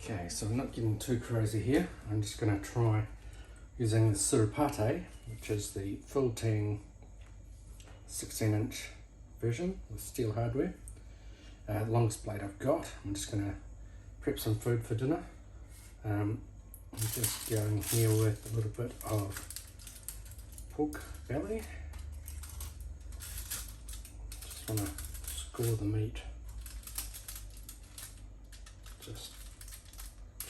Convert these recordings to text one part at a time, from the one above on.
Okay, so I'm not getting too crazy here. I'm just going to try using the Sirupate, which is the full team 16-inch version with steel hardware. Longest blade I've got. I'm just going to prep some food for dinner. I'm just going here with a little bit of pork belly. Just want to score the meat. Just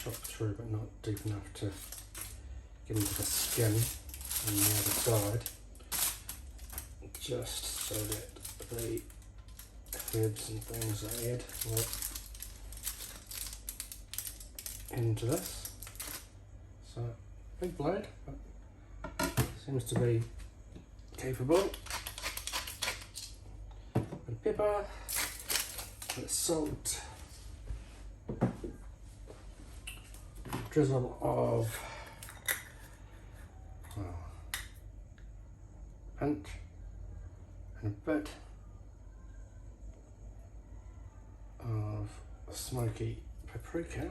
chop through, but not deep enough to get into the skin on the other side. Just so that the herbs and things I add will into this. So big blade, but seems to be capable. And pepper, and salt, drizzle of pinch and a bit of smoky paprika.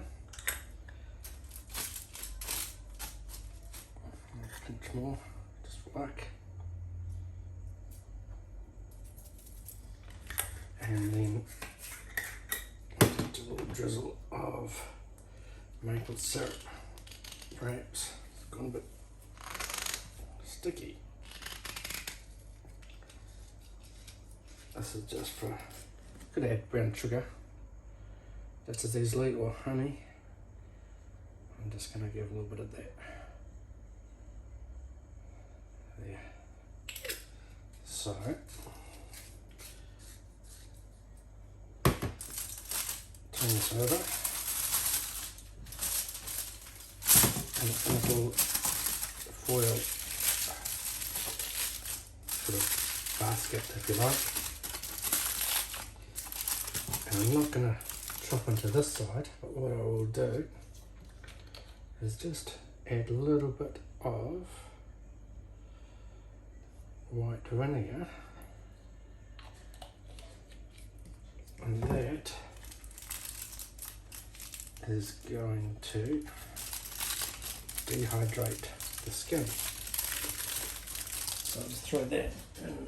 A pinch more, just for luck. And then a little drizzle of maple syrup. Perhaps it's gone a bit sticky. This is just for, could add brown sugar just as easily, or honey. I'm just going to give a little bit of that there. So turn this over, and a little foil sort of basket, if you like. And I'm not going to chop into this side, but what I will do is just add a little bit of white vinegar, and that is going to dehydrate the skin. So I'll just throw that in.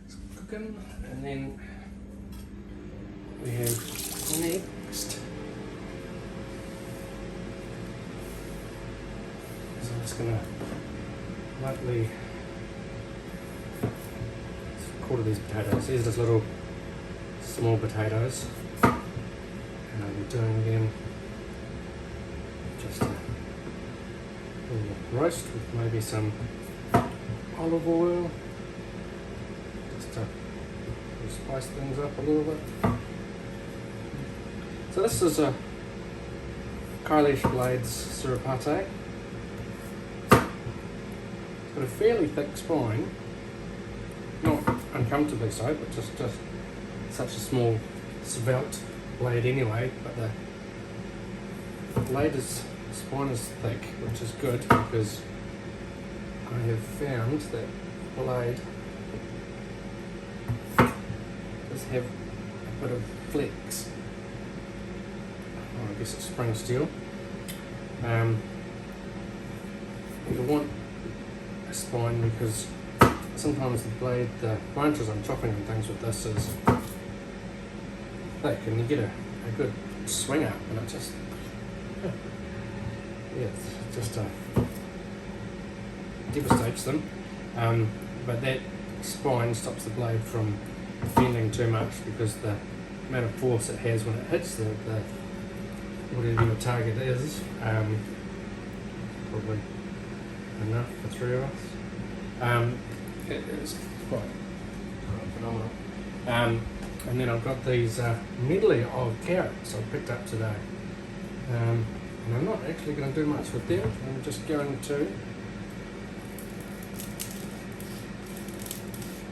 It's cooking, and then we have next. So I'm just gonna lightly quarter these potatoes. These are just little small potatoes, and I'll be doing them just a little roast with maybe some olive oil, just to spice things up a little bit. So this is a Kailash Blades Sirupate. It's got a fairly thick spine, not uncomfortably so, but just such a small svelte blade anyway, but the spine is thick, which is good, because I have found that blade does have a bit of flex. Oh, I guess it's spring steel. You want a spine because sometimes the blade, the branches I'm chopping and things with this is thick, and you get a good swing out, and it just, it just devastates them. But that spine stops the blade from bending too much, because the amount of force it has when it hits the whatever your target is, probably enough for 3 of us. It's quite phenomenal. And then I've got these medley of carrots I picked up today. And I'm not actually going to do much with them. I'm just going to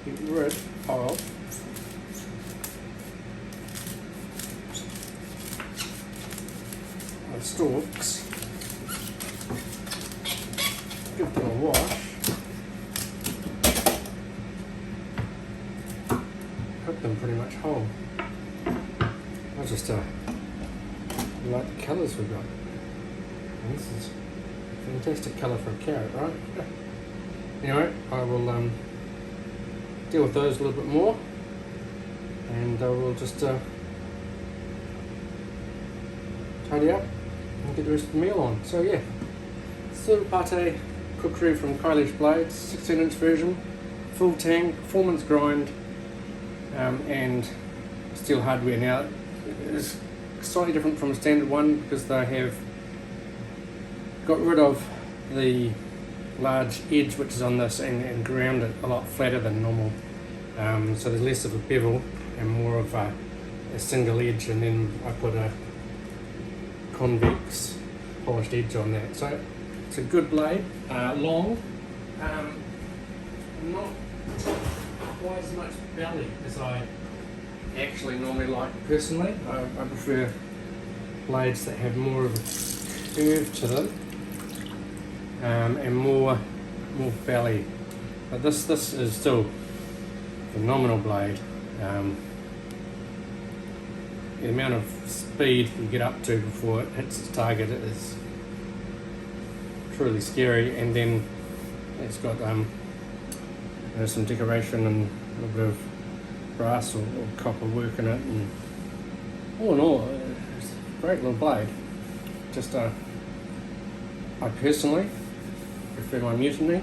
get rid of the stalks. Give them a wash. make them pretty much whole. I just like the colours we've got. And this is a fantastic colour for a carrot, right? Anyway, I will deal with those a little bit more, and I will just tidy up and get the rest of the meal on. So yeah, Sirupate cookery from Kailash Blades, 16-inch version, full tang, performance grind, and steel hardware. Now it's slightly different from a standard one because they have got rid of the large edge which is on this and ground it a lot flatter than normal. So there's less of a bevel and more of a single edge, and then I put a convex polished edge on that. So it's a good blade, long, not quite as much belly as I actually normally like personally. I prefer blades that have more of a curve to them, and more belly. But this is still a phenomenal blade. The amount of speed you get up to before it hits its target is truly scary, and then it's got some decoration and a little bit of brass or copper work in it, and all in all, it's a great little blade. Just I personally prefer my Mutiny.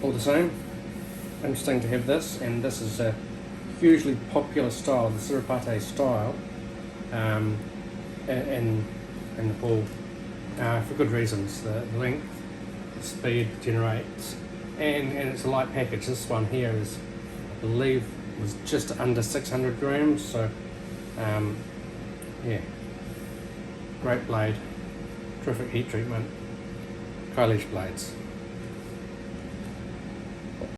All the same, interesting to have this, and this is a hugely popular style, the Sirupate style, in Nepal, for good reasons. The length, the speed generates, and it's a light package. This one here is, I believe, was just under 600 grams, so yeah, great blade, terrific heat treatment, Kailash Blades.